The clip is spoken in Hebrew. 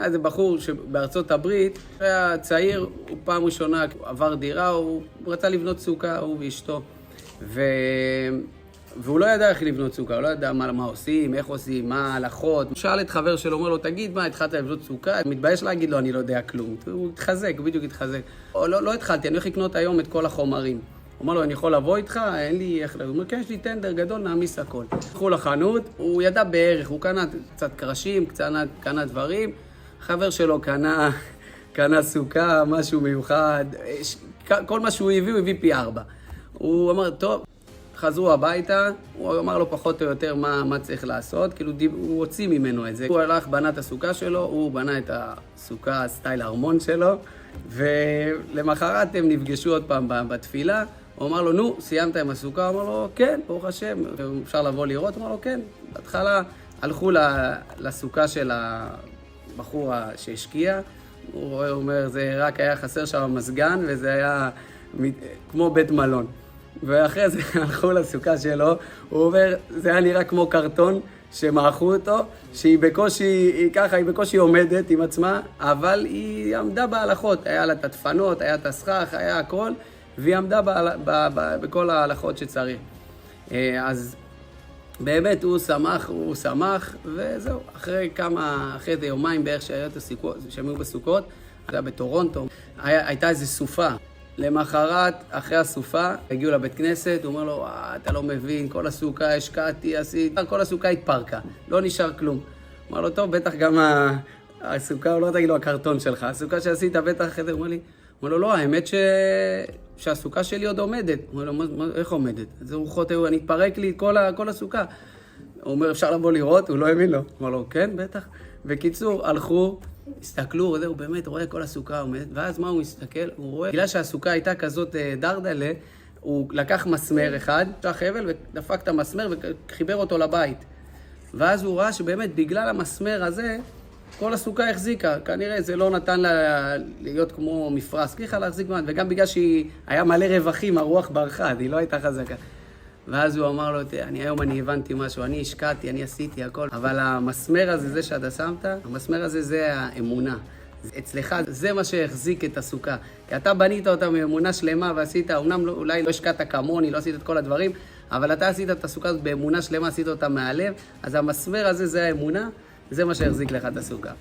איזה בחור שבארצות הברית היה צעיר, הוא פעם ראשונה עבר דירה, הוא רצה לבנות סוכה, הוא ואשתו. והוא לא ידע איך לבנות סוכה, הוא לא ידע מה עושים, איך עושים, מה ההלכות. הוא שאל את חבר שלו, אומר לו, תגיד מה, התחלת לבנות סוכה? מתבייש להגיד לו, אני לא יודע כלום. הוא התחזק, הוא בדיוק התחזק. לא התחלתי, אני הולך לקנות היום את כל החומרים. הוא אומר לו, אני יכול לבוא איתך? אין לי איך... הוא אומר, כן, יש לי טנדר גדול, נעמיס הכל. הלכו לחנות, הוא ידע בערך, הוא קנה קצת קרשים, קנה דברים. חבר שלו קנה סוכה, משהו מיוחד. כל מה שהוא הביא, הוא הביא פי 4. הוא אמר, טוב, חזרו הביתה, הוא אמר לו פחות או יותר מה צריך לעשות, כאילו הוא הוציא ממנו את זה. הוא הלך, בנה את הסוכה שלו, הוא בנה את הסוכה, סטייל הארמון שלו, ולמחרת הם נפגשו עוד פעם בתפילה, הוא אמר לו, נו, סיימת עם הסוכה? הוא אמר לו, כן, ברוך השם, אפשר לבוא לראות? הוא אמר לו, כן. בהתחלה הלכו לסוכה של הבחור שהשקיע, הוא אומר, זה רק היה חסר שם מזגן, וזה היה כמו בית מלון. ואחרי זה הלכו לסוכה שלו, הוא אומר, זה היה נראה כמו קרטון שמעכו אותו, שהיא בקושי עומדת עם עצמה, אבל היא עמדה בהלכות, היה לה את הדפנות, היה את הסכך, היה הכל, והיא עמדה בכל ההלכות שצריך. אז באמת הוא שמח, וזהו, אחרי זה יומיים בערך שהיו בסוכות, זה היה בטורונטו, הייתה איזו סופה. למחרת, אחרי הסופה, הגיעו לבית כנסת, הוא אומר לו, אתה לא מבין, כל הסוכה השקעתי, עשיתי, כל הסוכה התפרקה, לא נשאר כלום. הוא אומר לו, טוב, בטח גם הסוכה, הוא לא תגיד לו, הקרטון שלך, הסוכה שעשית, בטח אחרי זה, הוא אומר לו, לא, האמת שהסוכה שלי עוד עומדת. הוא אומר לו, איך עומדת? איזה רוחות היו, אני התפרק לי כל הסוכה. הוא אומר, אפשר לבוא לראות? הוא לא האמין לו. הוא אומר לו, כן, בטח. בקיצור, הלכו, הסתכלו, הוא באמת רואה כל הסוכה עומדת, ואז מה הוא מסתכל? הוא רואה, בגלל שהסוכה הייתה כזאת דרדלה, הוא לקח מסמר אחד, חבל, ודפק את המסמר וחיבר אותו לבית. ואז הוא ראה שבאמת בגלל המסמר הזה, כל הסוכה החזיקה. כנראה זה לא נתן לה להיות כמו מפרס, ככה להחזיק מעט, וגם בגלל שהיא היה מלא רווחים, הרוח ברחה, היא לא הייתה חזקה. ואז הוא אמר לו, היום אני הבנתי משהו, אני השקעתי, אני עשיתי הכל, אבל המסמר הזה, זה שאתה שמת, המסמר הזה זה האמונה. אצלך זה מה שהחזיק את הסוכה. כי אתה בנית אותה מאמונה שלמה ועשית, אמנם אולי לא השקעת כמוני, לא עשית את כל הדברים, אבל אתה עשית את הסוכה הזאת באמונה שלמה, עשית אותה מהלב, אז המסמר הזה זה האמונה, זה מה שהחזיק לך את הסוכה.